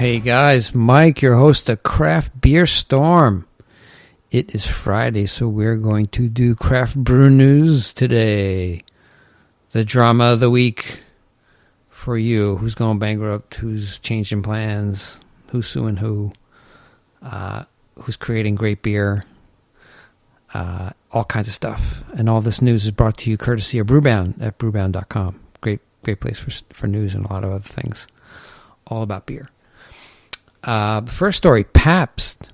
Hey guys, Mike, your host of Craft Beer Storm. It is Friday, so we're going to do craft brew news today. The drama of the week for you. Who's going bankrupt, who's changing plans, who's suing who's creating great beer, all kinds of stuff. And all this news is brought to you courtesy of Brewbound at brewbound.com. Great place for news and a lot of other things. All about beer. First story, Pabst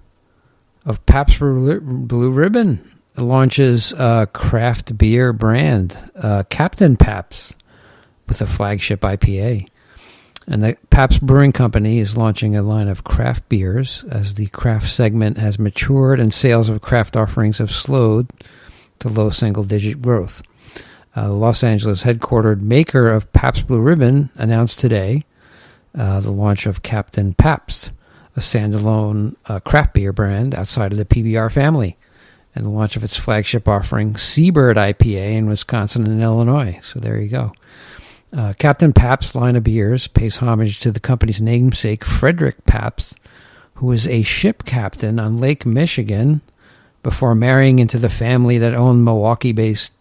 of Pabst Blue Ribbon launches a craft beer brand, Captain Pabst, with a flagship IPA. And the Pabst Brewing Company is launching a line of craft beers as the craft segment has matured and sales of craft offerings have slowed to low single-digit growth. The Los Angeles-headquartered maker of Pabst Blue Ribbon announced today the launch of Captain Pabst, a standalone craft beer brand outside of the PBR family, and the launch of its flagship offering, Seabird IPA, in Wisconsin and Illinois. So there you go. Captain Pabst's line of beers pays homage to the company's namesake, Frederick Pabst, who was a ship captain on Lake Michigan before marrying into the family that owned Milwaukee-based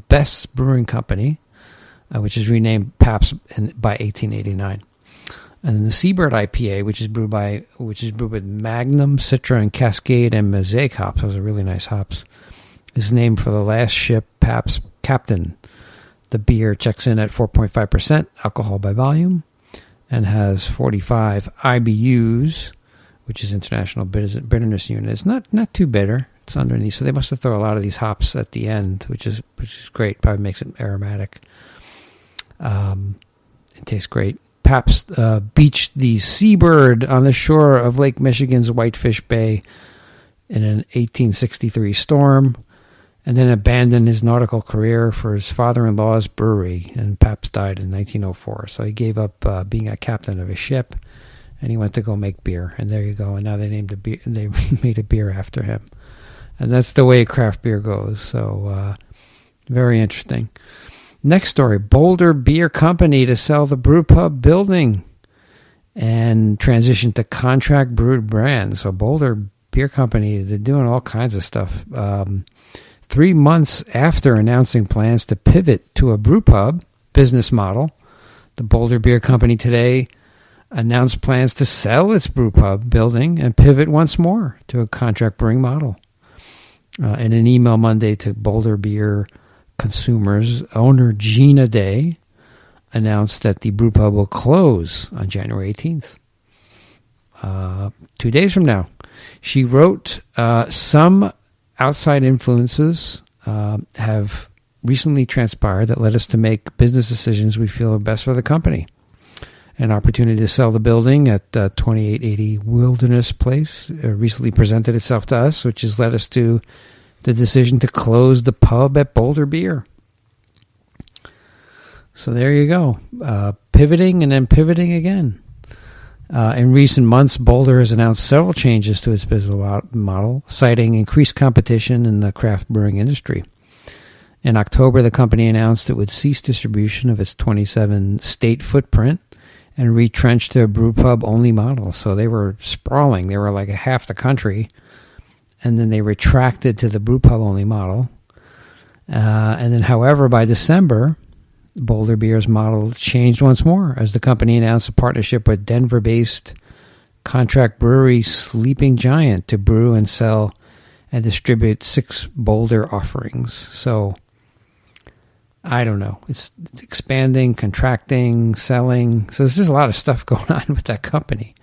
Pabst Brewing Company, which is renamed Pabst by 1889. And the Seabird IPA, which is brewed with Magnum, Citra, and Cascade and Mosaic hops, those are really nice hops, is named for the last ship, Pabst Captain. The beer checks in at 4.5% alcohol by volume and has 45 IBUs, which is International Bitterness Unit. It's not too bitter. It's underneath, so they must have thrown a lot of these hops at the end, which is great. Probably makes it aromatic. It tastes great. Pabst beached the Seabird on the shore of Lake Michigan's Whitefish Bay in an 1863 storm, and then abandoned his nautical career for his father-in-law's brewery, and Pabst died in 1904. So he gave up being a captain of a ship, and he went to go make beer. And there you go. And now they made a beer after him. And that's the way craft beer goes. So very interesting. Next story, Boulder Beer Company to sell the brew pub building and transition to contract brewed brands. So Boulder Beer Company, they're doing all kinds of stuff. 3 months after announcing plans to pivot to a brew pub business model, the Boulder Beer Company today announced plans to sell its brew pub building and pivot once more to a contract brewing model. In an email Monday to Boulder Beer consumers, owner Gina Day announced that the brew pub will close on January 18th. 2 days from now. She wrote, some outside influences have recently transpired that led us to make business decisions we feel are best for the company. An opportunity to sell the building at 2880 Wilderness Place recently presented itself to us, which has led us to the decision to close the pub at Boulder Beer. So there you go. Pivoting and then pivoting again. In recent months, Boulder has announced several changes to its business model, citing increased competition in the craft brewing industry. In October, the company announced it would cease distribution of its 27-state footprint and retrench to a brew pub only model. So they were sprawling. They were like half the country. And then they retracted to the brew pub only model. And then, however, by December, Boulder Beer's model changed once more as the company announced a partnership with Denver-based contract brewery Sleeping Giant to brew and sell and distribute 6 Boulder offerings. So, I don't know. It's expanding, contracting, selling. So there's just a lot of stuff going on with that company.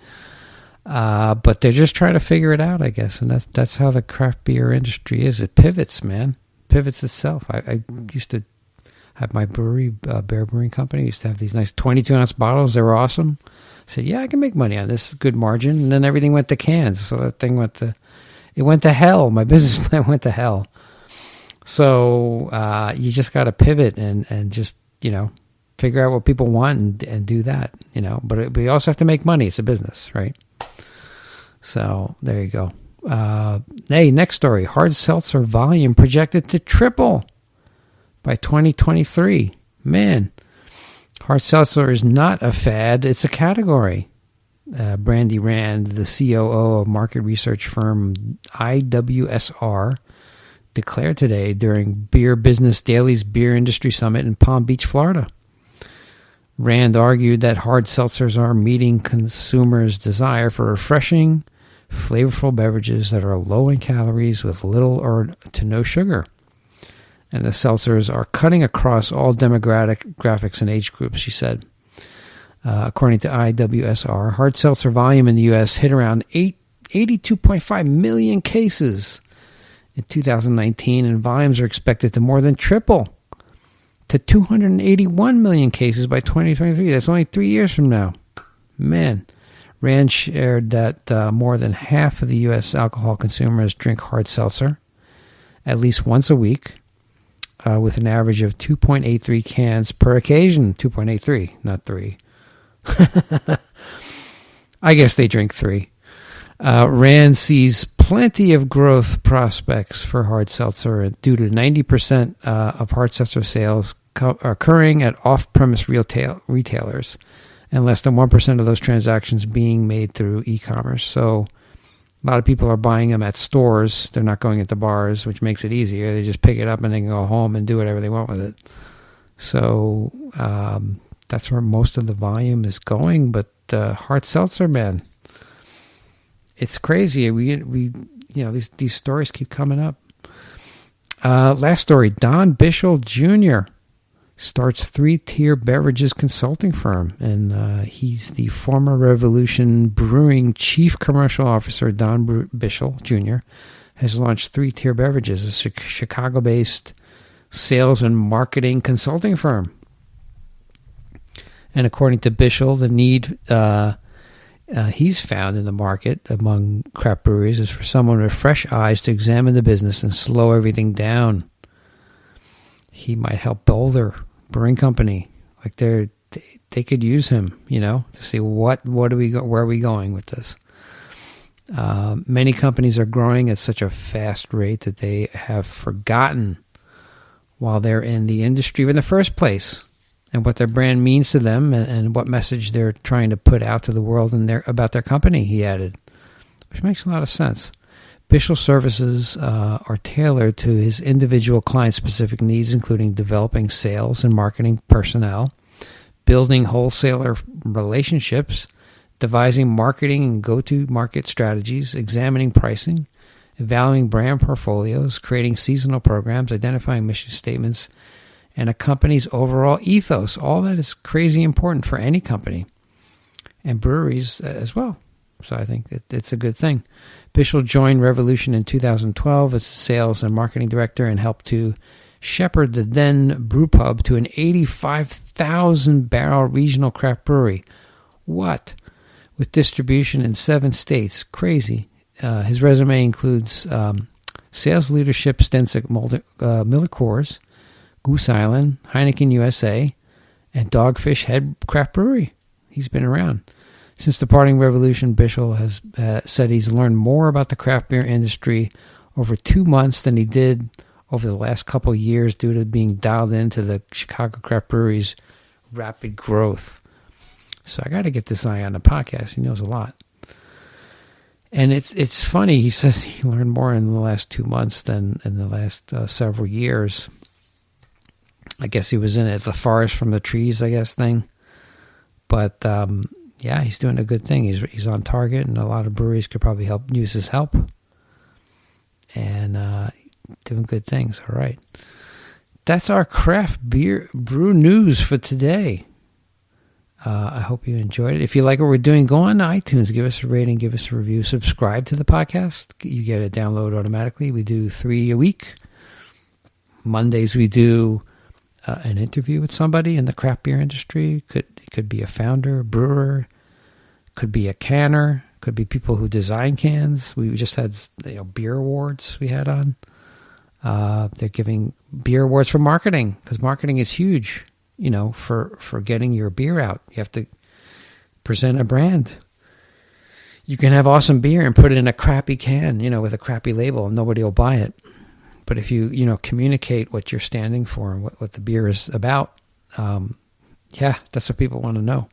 But they're just trying to figure it out, I guess. And that's how the craft beer industry is. It pivots, man. Pivots itself. I used to have my brewery, Bear Brewing Company. I used to have these nice 22-ounce bottles. They were awesome. I said, yeah, I can make money on this. Good margin. And then everything went to cans. So that thing went to hell. My business plan went to hell. So you just got to pivot and just, figure out what people want and do that, But we also have to make money. It's a business, right? So there you go. Hey, next story. Hard seltzer volume projected to triple by 2023. Man, hard seltzer is not a fad. It's a category. Brandy Rand, the COO of market research firm IWSR, declared today during Beer Business Daily's Beer Industry Summit in Palm Beach, Florida. Rand argued that hard seltzers are meeting consumers' desire for refreshing, flavorful beverages that are low in calories with little or to no sugar. And the seltzers are cutting across all demographics and age groups, she said. According to IWSR, hard seltzer volume in the U.S. hit around 82.5 million cases in 2019, and volumes are expected to more than triple to 281 million cases by 2023. That's only 3 years from now. Man. Rand shared that more than half of the U.S. alcohol consumers drink hard seltzer at least once a week, with an average of 2.83 cans per occasion. 2.83, not 3. I guess they drink 3. Rand sees plenty of growth prospects for hard seltzer due to 90% of hard seltzer sales occurring at off-premise retailers, and less than 1% of those transactions being made through e-commerce. So a lot of people are buying them at stores. They're not going into bars, which makes it easier. They just pick it up and they can go home and do whatever they want with it. So that's where most of the volume is going. But hard seltzer, man, it's crazy. These stories keep coming up. Last story, Don Bishel Jr. starts 3-tier beverages consulting firm, and he's the former Revolution Brewing Chief Commercial Officer. Don Bishel Jr. has launched 3-tier beverages, a Chicago-based sales and marketing consulting firm. And according to Bishel, the need he's found in the market among craft breweries is for someone with fresh eyes to examine the business and slow everything down. He might help Boulder Brewing Company. Like they could use him, to see where are we going with this. Many companies are growing at such a fast rate that they have forgotten while they're in the industry in the first place, and what their brand means to them, and what message they're trying to put out to the world about their company, he added, which makes a lot of sense. Bishel services are tailored to his individual client-specific needs, including developing sales and marketing personnel, building wholesaler relationships, devising marketing and go-to-market strategies, examining pricing, evaluating brand portfolios, creating seasonal programs, identifying mission statements, and a company's overall ethos. All that is crazy important for any company, and breweries as well. So I think it's a good thing. Bishel joined Revolution in 2012 as sales and marketing director and helped to shepherd the then brew pub to an 85,000 barrel regional craft brewery. What? With distribution in 7 states. Crazy. His resume includes sales leadership stints at Miller Coors, Goose Island, Heineken USA, and Dogfish Head Craft Brewery. He's been around. Since departing Revolution, Bishel has said he's learned more about the craft beer industry over 2 months than he did over the last couple of years due to being dialed into the Chicago Craft Brewery's rapid growth. So I got to get this guy on the podcast. He knows a lot. And it's funny. He says he learned more in the last 2 months than in the last several years. I guess he was in it, the forest from the trees, I guess, thing. But yeah, he's doing a good thing. He's on target, and a lot of breweries could probably use his help. And doing good things. All right. That's our craft beer brew news for today. I hope you enjoyed it. If you like what we're doing, go on to iTunes, give us a rating, give us a review, subscribe to the podcast. You get a download automatically. We do 3 a week. Mondays we do an interview with somebody in the craft beer industry. It could be a founder, a brewer, could be a canner, could be people who design cans. We just had beer awards we had on. They're giving beer awards for marketing, because marketing is huge. For getting your beer out. You have to present a brand. You can have awesome beer and put it in a crappy can, with a crappy label, and nobody will buy it. But if you, communicate what you're standing for and what the beer is about, that's what people want to know.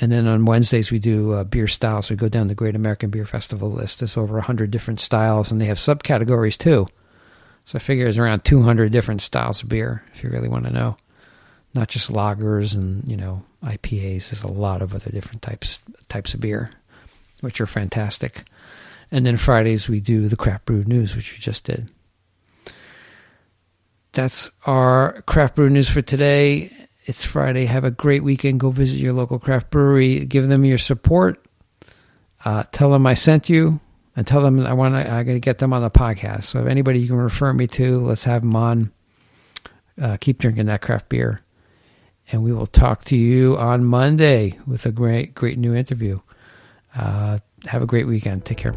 And then on Wednesdays, we do beer styles. We go down the Great American Beer Festival list. There's over 100 different styles, and they have subcategories too. So I figure there's around 200 different styles of beer, if you really want to know. Not just lagers and, IPAs. There's a lot of other different types of beer, which are fantastic. And then Fridays, we do the Craft Brew News, which we just did. That's our Craft Brew News for today. It's Friday. Have a great weekend. Go visit your local craft brewery. Give them your support. Tell them I sent you, and tell them I'm going to get them on the podcast. So if anybody you can refer me to, let's have them on. Keep drinking that craft beer, and we will talk to you on Monday with a great new interview. Have a great weekend. Take care.